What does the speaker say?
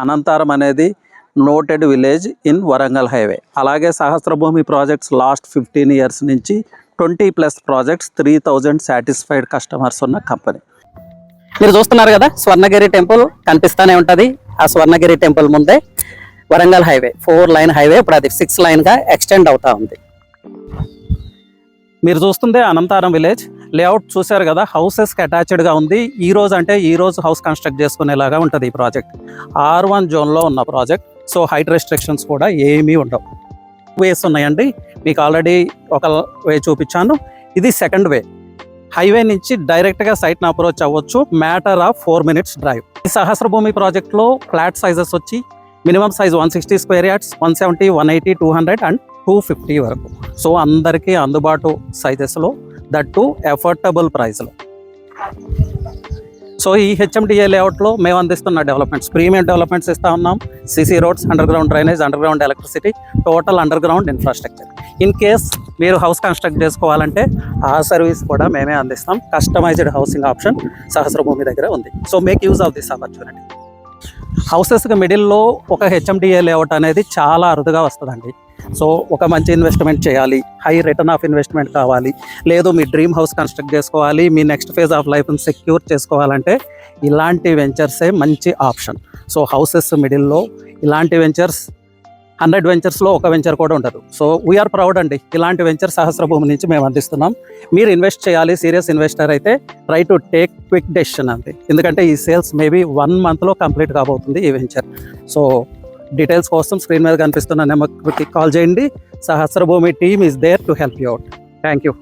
అనంతారం అనేది noted village in Warangal highway. అలాగే సహస్రభూమి projects last 15 years నుంచి 20+ ప్రాజెక్ట్స్, 3000 సాటిస్ఫైడ్ కస్టమర్స్ ఉన్న కంపెనీ. మీరు చూస్తున్నారు కదా, స్వర్ణగిరి టెంపుల్ కనిపిస్తూనే ఉంటుంది. ఆ స్వర్ణగిరి టెంపుల్ ముందే వరంగల్ హైవే 4 lane హైవే, ఇప్పుడు అది 6 lane గా ఎక్స్టెండ్ అవుతా ఉంది. మీరు చూస్తుందే అనంతారం విలేజ్. లేఅవుట్ చూశారు కదా, హౌసెస్కి అటాచ్డ్గా ఉంది. ఈ రోజు హౌస్ కన్స్ట్రక్ట్ చేసుకునేలాగా ఉంటుంది ఈ ప్రాజెక్ట్. R1 జోన్లో ఉన్న ప్రాజెక్ట్. సో హైట్ రెస్ట్రిక్షన్స్ కూడా ఏమీ ఉండవు. వేస్ ఉన్నాయండి, మీకు ఆల్రెడీ ఒక వే చూపించాను. ఇది సెకండ్ వే. హైవే నుంచి డైరెక్ట్గా సైట్ని అప్రోచ్ అవ్వచ్చు, మ్యాటర్ ఆఫ్ 4 minutes డ్రైవ్. ఈ సహస్రభూమి ప్రాజెక్ట్లో ఫ్లాట్ సైజెస్ వచ్చి minimum size 160 square yards, 170, 180, 200 and 250 వరకు. సో అందరికీ అందుబాటు సైజెస్లో, దట్టు ఎఫోర్డబుల్ ప్రైస్లో. సో ఈ హెచ్ఎండిఏ లేఅవుట్లో మేము అందిస్తున్న డెవలప్మెంట్స్, ప్రీమియం డెవలప్మెంట్స్ ఇస్తూ ఉన్నాం. CC roads, under ground drainage, under ground electricity, total under ground infrastructure. In case మీరు హౌస్ కన్స్ట్రక్ట్ చేసుకోవాలంటే ఆ సర్వీస్ కూడా మేమే అందిస్తాం. కస్టమైజ్డ్ హౌసింగ్ ఆప్షన్ సహస్రభూమి దగ్గర ఉంది. So make use of this opportunity. హౌసెస్కి మిడిల్లో ఒక హెచ్ఎండిఏ లేఅవుట్ అనేది చాలా అరుదుగా వస్తుందండి. సో ఒక మంచి ఇన్వెస్ట్మెంట్ చేయాలి, హై రిటర్న్ ఆఫ్ ఇన్వెస్ట్మెంట్ కావాలి, లేదు మీ డ్రీమ్ హౌస్ కన్స్ట్రక్ట్ చేసుకోవాలి, మీ నెక్స్ట్ ఫేజ్ ఆఫ్ లైఫ్ని సెక్యూర్ చేసుకోవాలంటే ఇలాంటి వెంచర్సే మంచి ఆప్షన్. సో హౌసెస్ మిడిల్లో ఇలాంటి వెంచర్స్ 100 వెంచర్స్లో ఒక వెంచర్ కూడా ఉండదు. సో వీఆర్ ప్రౌడ్ అండి, ఇలాంటి వెంచర్ సహస్రభూమి నుంచి మేము అందిస్తున్నాం. మీరు ఇన్వెస్ట్ చేయాలి, సీరియస్ ఇన్వెస్టర్ అయితే try to take quick decision అంతే. ఎందుకంటే ఈ సేల్స్ మేబీ 1 monthలో కంప్లీట్ కాబోతుంది ఈ వెంచర్. సో డీటెయిల్స్ కోసం స్క్రీన్ మీద కనిపిస్తున్న నెంబర్కి కాల్ చేయండి. Sahasrabhoomi team is there to help you out. Thank you.